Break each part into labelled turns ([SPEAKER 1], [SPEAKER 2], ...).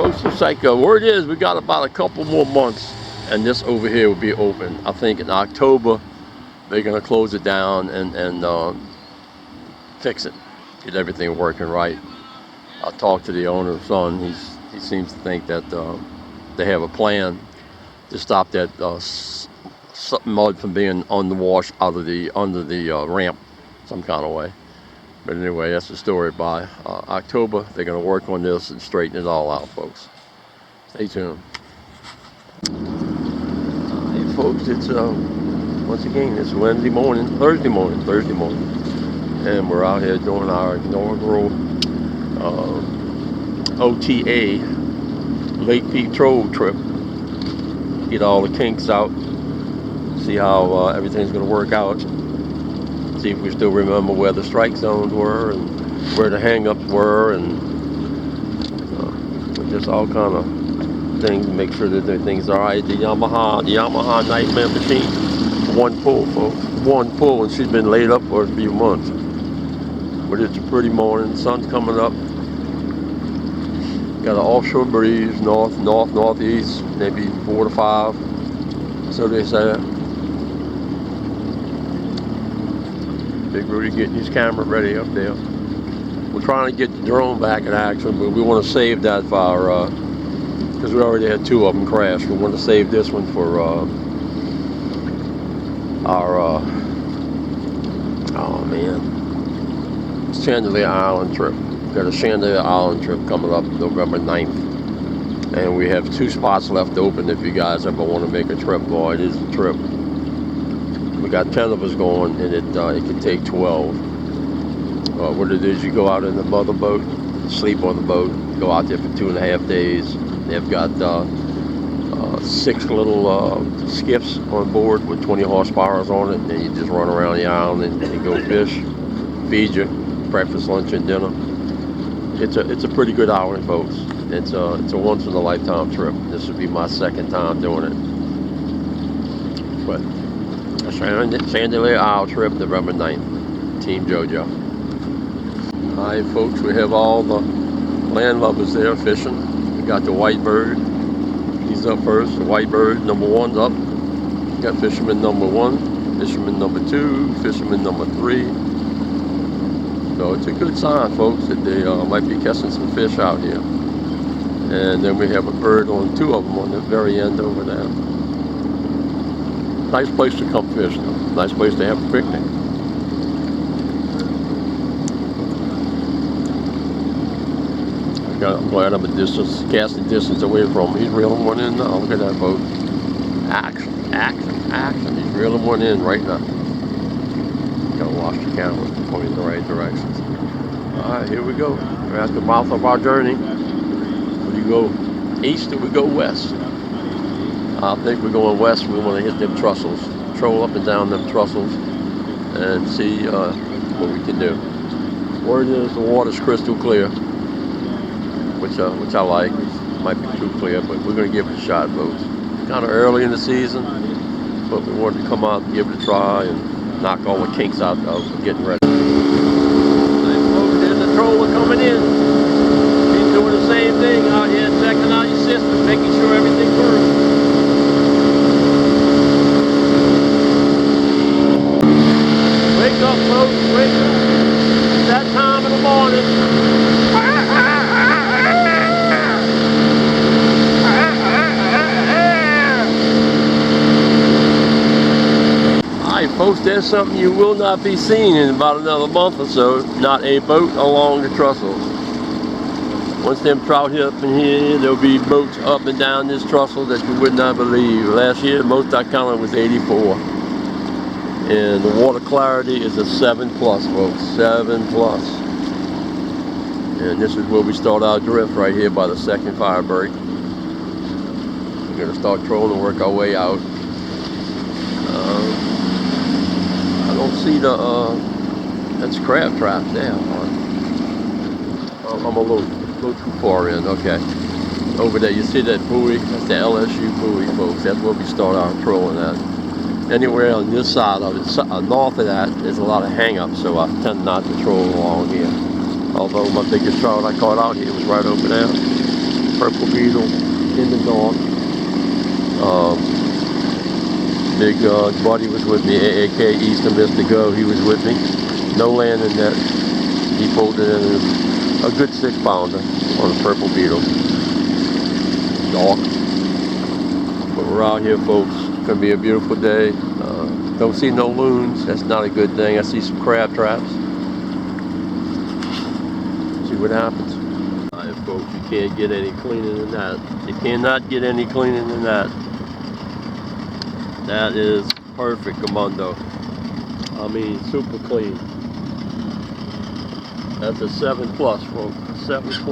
[SPEAKER 1] folks, it's like word is we got about a couple more months and this over here will be open. I think in October they're gonna close it down and fix it, get everything working right. I talked to the owner's son. He seems to think that they have a plan to stop that mud from being on the wash under the ramp some kind of way. But anyway, that's the story. By October, they're going to work on this and straighten it all out, folks. Stay tuned. Hey, folks, it's once again, it's Thursday morning, and we're out here doing our inaugural OTA Lake Peak Troll trip. Get all the kinks out, see how everything's going to work out. See if we still remember where the strike zones were and where the hang-ups were, and just all kind of things. Make sure that everything's all right. The Yamaha Nightmare machine, one pull, folks, one pull, and she's been laid up for a few months. But it's a pretty morning. Sun's coming up. Got an offshore breeze, northeast, maybe 4 to 5. So they say. Big Rudy getting his camera ready up there. We're trying to get the drone back in action, but we want to save that for our, because we already had 2 of them crash. We want to save this one for our, oh man, Chandelier Island trip. We've got a Chandelier Island trip coming up November 9th. And we have 2 spots left open if you guys ever want to make a trip. Boy, it is a trip. We got 10 of us going, and it can take 12. What it is, you go out in the mother boat, sleep on the boat, go out there for 2.5 days. They've got 6 little skiffs on board with 20 horsepower on it, and then you just run around the island and go fish, feed you, breakfast, lunch, and dinner. It's a pretty good outing, folks. It's a once in a lifetime trip. This would be my 2nd time doing it. But Chandelier Isle trip, November 9th. Team JoJo. Alright, folks, we have all the landlubbers there fishing. We got the white bird. He's up first. The white bird, number 1's up. We got fisherman number 1, fisherman number 2, fisherman number 3. So it's a good sign, folks, that they might be catching some fish out here. And then we have a bird on 2 of them on the very end over there. Nice place to come fish, though. Nice place to have a picnic. I'm glad I'm casting distance away from him. He's reeling one in now. Look at that boat. Action. He's reeling one in right now. Gotta watch the camera, point in the right direction. Alright, here we go. We're at the mouth of our journey. We go east or we go west? I think we're going west. We want to hit them Trestles, troll up and down them Trestles, and see what we can do. Word is the water's crystal clear, which I like. Might be too clear, but we're going to give it a shot, folks. Kind of early in the season, but we wanted to come out and give it a try and knock all the kinks out of getting ready. Hey, folks, there's the troller coming in. He's doing the same thing out here, checking out your system, making sure everything works. Wake up, folks, wake up. It's that time in the morning. Alright, folks, there's something you will not be seeing in about another month or so. Not a boat along the Trestles. Once them trout hit up in here, there'll be boats up and down this trestle that you would not believe. Last year, most I counted was 84. And the water clarity is a 7+, folks, 7+. And this is where we start our drift right here by the 2nd fire break. We're gonna start trolling and work our way out. I don't see that's crab trap there. I'm a little too far in, okay. Over there, you see that buoy? That's the LSU buoy, folks. That's where we start our trolling at. Anywhere on this side of it, north of that, there's a lot of hang-ups, so I tend not to troll along here. Although my biggest trout I caught out here was right over there. purple beetle in the dark. Big Buddy was with me, a.k.a. Eastern Mr. Go. He was with me. No landing net. He pulled it in a good 6-pounder on a purple beetle. Dark. But we're out here, folks. It's going to be a beautiful day. Don't see no loons. That's not a good thing. I see some crab traps. See what happens. All right, folks, you can't get any cleaner than that. You cannot get any cleaner than that. That is perfect, Commando. I mean, super clean. That's a 7+, folks. 7+.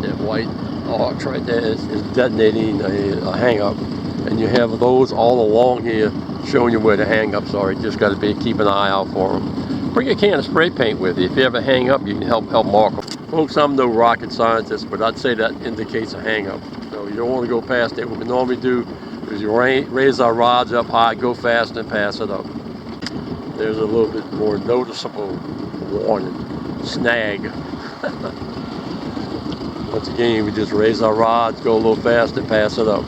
[SPEAKER 1] That white arch right there is detonating a hang-up. And you have those all along here showing you where the hang-ups are. You just got to keep an eye out for them. Bring a can of spray paint with you. If you ever hang up, you can help mark them. Folks, I'm no rocket scientist, but I'd say that indicates a hang-up. So you don't want to go past it. What we normally do is you raise our rods up high, go fast, and pass it up. There's a little bit more noticeable warning. Snag. Once again, we just raise our rods, go a little fast, and pass it up.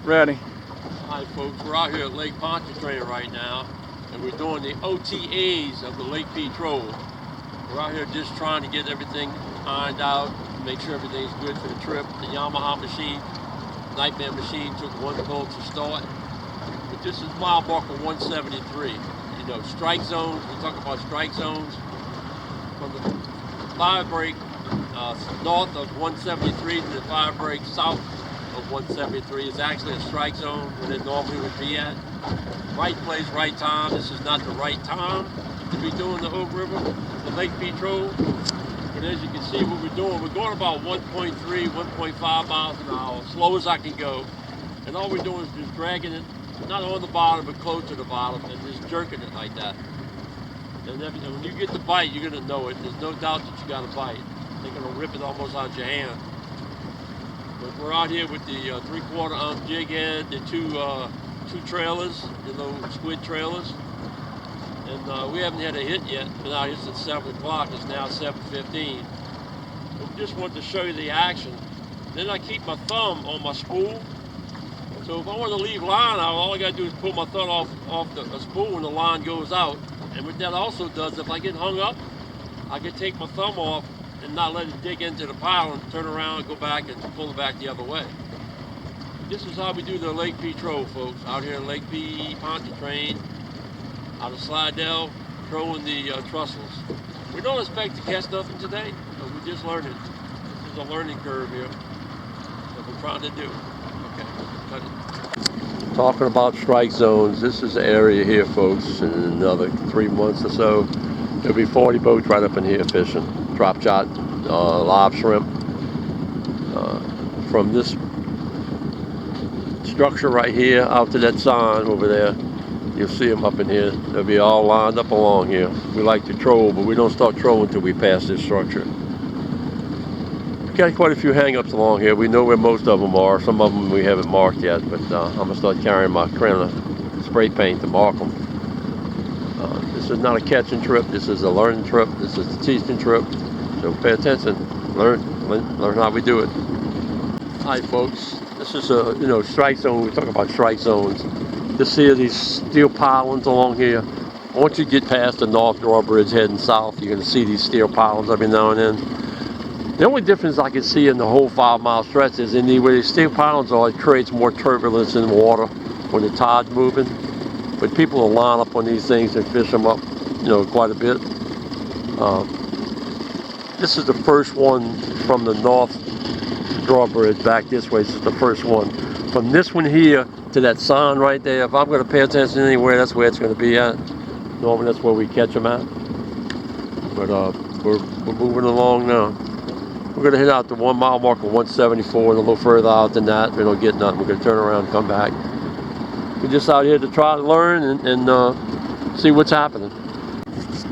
[SPEAKER 2] Ready.
[SPEAKER 1] All right, folks, we're out here at Lake Pontchartrain right now, and we're doing the OTAs of the Lake Patrol. We're out here just trying to get everything ironed out, make sure everything's good for the trip. The Yamaha machine, Nightmare machine, took 1 pull to start. But this is mile marker 173. You know, strike zones, we talk about strike zones. From the 5 break north of 173 to the 5 break south of 173 is actually a strike zone where they normally would be at. Right place, right time. This is not the right time to be doing the Hope River, the Lake Patrol. But as you can see what we're doing, we're going about 1.3, 1.5 miles an hour, slow as I can go. And all we're doing is just dragging it, not on the bottom, but close to the bottom, and just jerking it like that. And when you get the bite, you're going to know it. There's no doubt that you got a bite. They're going to rip it almost out your hand. But we're out here with the 3/4 ounce jig head, the two trailers, the little squid trailers. And we haven't had a hit yet. Been out here since 7 o'clock. It's now 7:15. We just wanted to show you the action. Then I keep my thumb on my spool. So if I want to leave line out, all I got to do is pull my thumb off the spool when the line goes out. And what that also does, if I get hung up, I can take my thumb off and not let it dig into the pile and turn around and go back and pull it back the other way. This is how we do the Lake Patrol, folks, out here in Lake Pontchartrain, out of Slidell, throwing the Trestles. We don't expect to catch nothing today, but we're just learning. This is a learning curve here that we're trying to do. Okay, cut it. Talking about strike zones, this is the area here, folks. In another 3 months or so, there'll be 40 boats right up in here fishing. Drop shot, live shrimp. From this structure right here out to that sign over there, you'll see them up in here. They'll be all lined up along here. We like to troll, but we don't start trolling until we pass this structure. We got quite a few hang-ups along here. We know where most of them are. Some of them we haven't marked yet, but I'm going to start carrying my can of spray paint to mark them. This is not a catching trip. This is a learning trip. This is a teaching trip. So pay attention. Learn how we do it. All right, folks. This is a strike zone. We talk about strike zones. Just see these steel pilings along here. Once you get past the North Drawbridge heading south, you're going to see these steel pilings every now and then. The only difference I can see in the whole 5-mile stretch is where the steel pilings are, it creates more turbulence in the water when the tide's moving. But people will line up on these things and fish them up, quite a bit. This is the first one from the North Drawbridge back this way. This is the first one. From this one here to that sign right there, if I'm going to pay attention anywhere, that's where it's going to be at. Normally that's where we catch them at. But we're moving along now. We're going to hit out the 1 mile marker 174 and a little further out than that. We don't get nothing. We're going to turn around and come back. We're just out here to try to learn and see what's happening.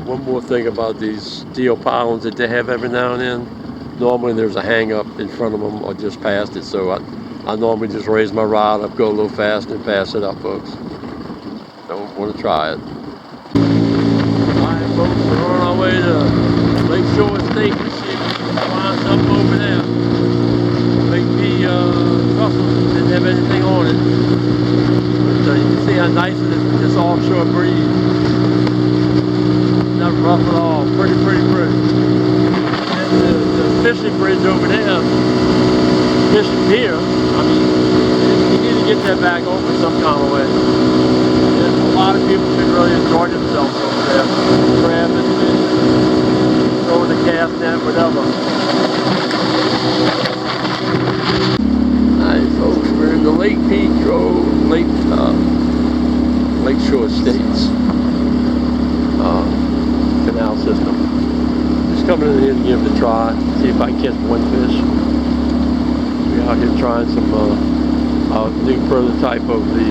[SPEAKER 1] One more thing about these steel pilings that they have every now and then. Normally there's a hang up in front of them or just past it. So I normally just raise my rod up, go a little fast and pass it up, folks. Don't want to try it. folks, we're on our way to Lakeshore Estate to see if we can find something over there. Maybe Trestles didn't have anything on it. But you can see how nice it is with this offshore breeze. Not rough at all. Pretty, pretty pretty. And the fishing bridge over there, fishing pier, I mean, you need to get that back open some kind of way. And a lot of people can really enjoy themselves over there. Crabbing, throwing the cast net, whatever. Alright folks, we're in the Lakeshore Estates canal system. Just coming in here to give it a try, see if I can catch one fish. We're out here trying some new prototype of the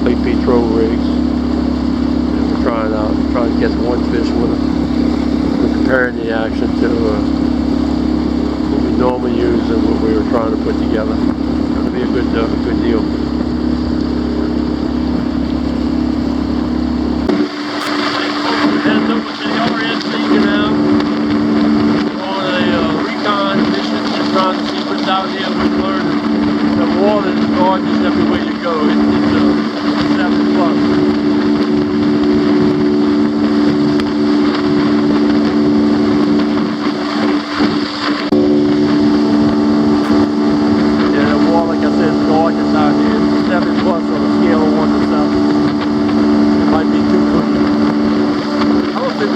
[SPEAKER 1] Lake Troll rigs. And we're trying to catch one fish with them. We're comparing the action to what we normally use and what we were trying to put together. It's going to be a good deal. Heading over to the RNC canal on a Recon mission, just trying to see what's out here. We've learned the water is gorgeous everywhere you go. It's 7 plus.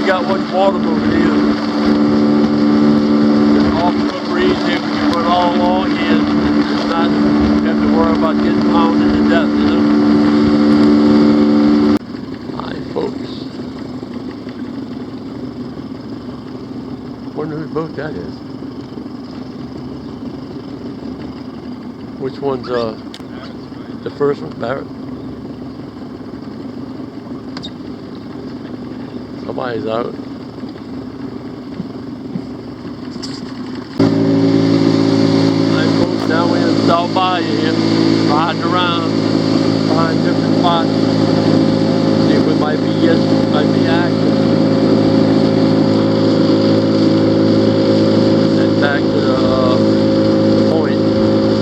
[SPEAKER 1] Got much water moving either. Just offshore breeze here, we can run all along here and just not have to worry about getting pounded to death, you know? Alright folks. Wonder whose boat that is. Which one's the first one? Barrett? Somebody's out. Alright folks, now we're in South Bayou here, riding around, find different spots, see what might be active. And back to the point.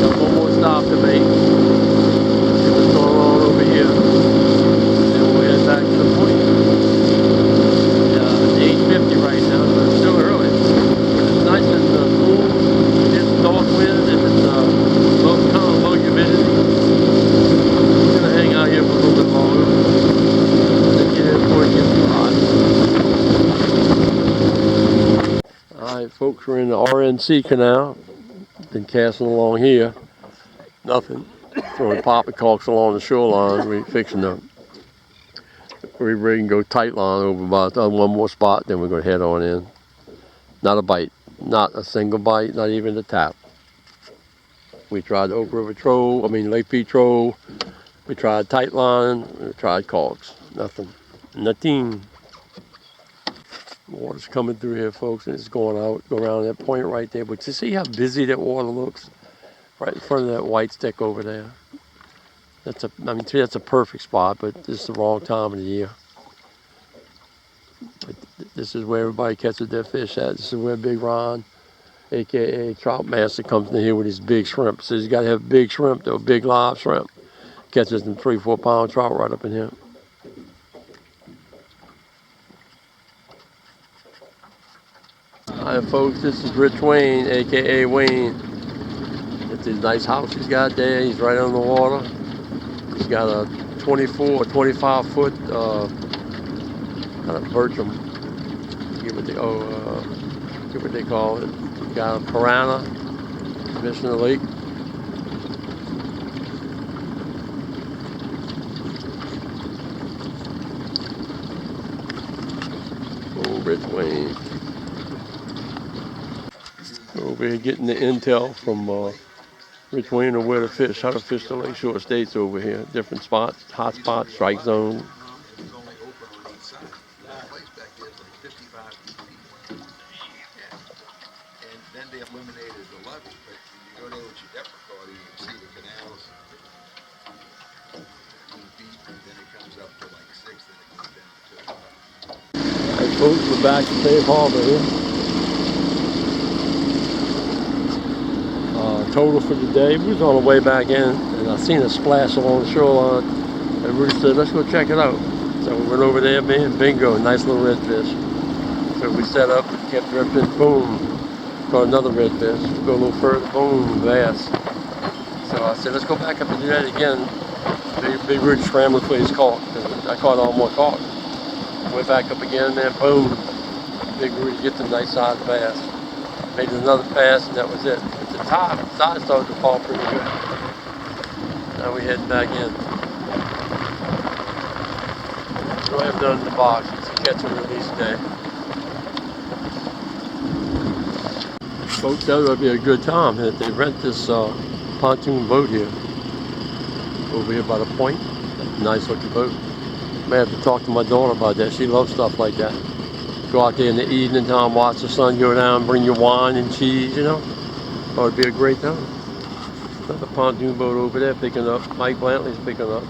[SPEAKER 1] Got one more stop to make. See what's going on over here. Then we'll head back to the point. 8:50 right now, so it's still early. It's nice and cool. It's north wind and it's kind of low humidity. I'm gonna hang out here for a little bit longer. Then get in before it gets too hot. Alright folks, we're in the RNC canal. Been casting along here. Nothing. Throwing poppycorks along the shoreline. We're fixing to re-rig and go tight line over about one more spot, then we're going to head on in. Not a bite, not a single bite, not even a tap. We tried Oak River Troll, Lake Pete Troll. We tried tight line, we tried corks. Nothing. Nothing. Water's coming through here, folks, and it's going out, go around that point right there. But you see how busy that water looks? Right in front of that white stick over there. That's a perfect spot, but this is the wrong time of the year. But this is where everybody catches their fish at. This is where Big Ron, aka Trout Master, comes in here with his big shrimp. So he's got to have big shrimp, though, big live shrimp. Catches them 3-4 pound trout right up in here. Alright folks, this is Rich Wayne, aka Wayne. It's his nice house he's got there. He's right on the water. He's got a 24 or 25 foot kind of Bertram, get what they call it. Got a piranha fish in the lake. Oh, Rich Wayne. Over here getting the intel from Rich Wayne on where to fish, how to fish the Lakeshore Estates over here. Different spots, hot spots, strike zone. Folks, we're back to Safe Harbor here. Total for the day, we was on the way back in, and I seen a splash along the shoreline, and Rudy said, let's go check it out. So we went over there, man, bingo, nice little redfish. So we set up, kept drifting, boom, caught another redfish. We go a little further, boom, bass. So I said, let's go back up and do that again. Big Rudy scrambling for his caught, because I caught all more caught. Went back up again, man, boom. Big Rudy gets a nice sized bass. Made another pass, and that was it. At the top, the side started to fall pretty good. Now we heading back in. What I have done in the box, it's a catch and release day. Folks, that would be a good time if they rent this pontoon boat here. Over here by the point. Nice looking boat. May have to talk to my daughter about that. She loves stuff like that. Go out there in the evening time, watch the sun go down, bring your wine and cheese, you know. That would be a great time. Another pontoon boat over there picking up. Mike Blantley's picking up.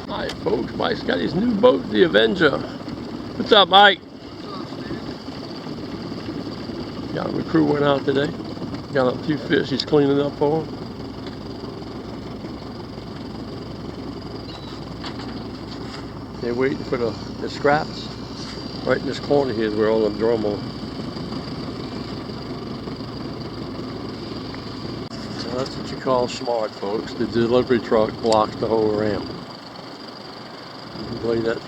[SPEAKER 1] Alright folks, Mike's got his new boat, the Avenger. What's up, Mike? Yeah, the crew went out today. Got a few fish he's cleaning up for them. They're waiting for the scraps. Right in this corner here is where all them drum on. So that's what you call smart, folks. The delivery truck blocks the whole ramp. You can believe that